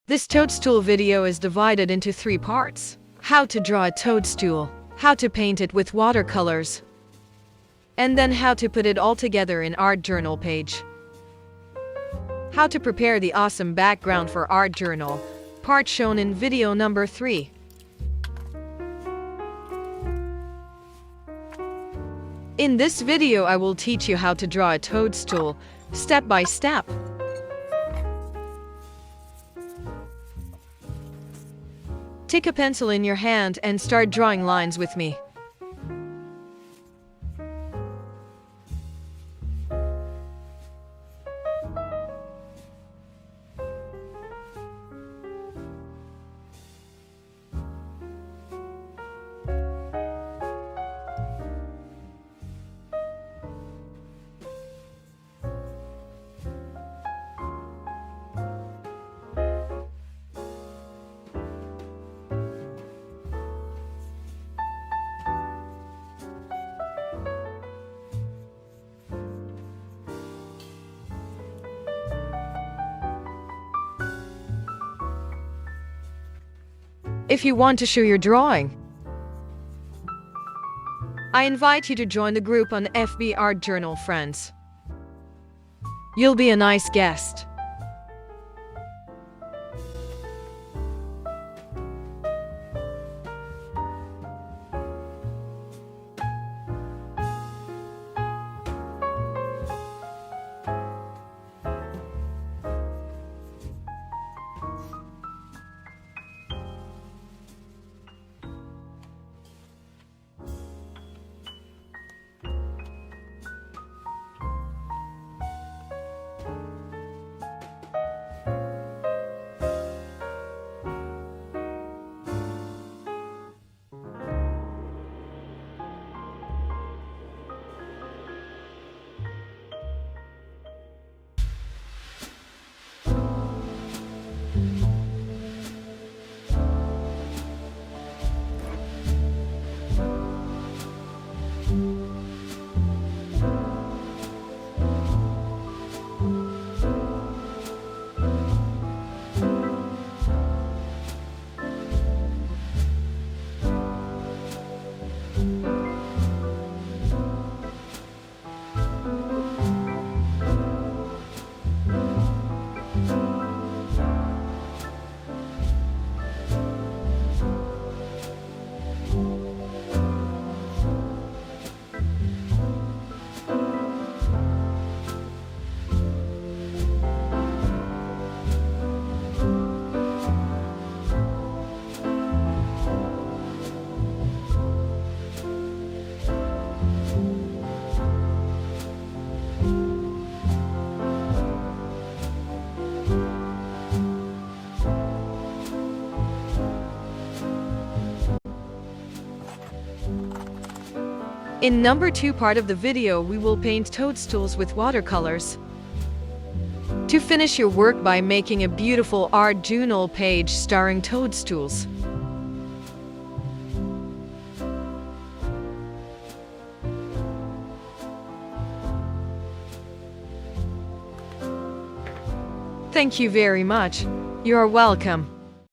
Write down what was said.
This toadstool video is divided into 3 parts. How to draw a toadstool, how to paint it with watercolors, and then how to put it all together in art journal page. How to prepare the awesome background for art journal, part shown in video number 3. In this video I will teach you how to draw a toadstool, step by step. Take a pencil in your hand and start drawing lines with me. If you want to show your drawing, I invite you to join the group on FB Art Journal Friends. You'll be a nice guest. In number 2 part of the video, we will paint toadstools with watercolors. To finish your work by making a beautiful art journal page starring toadstools. Thank you very much. You are welcome.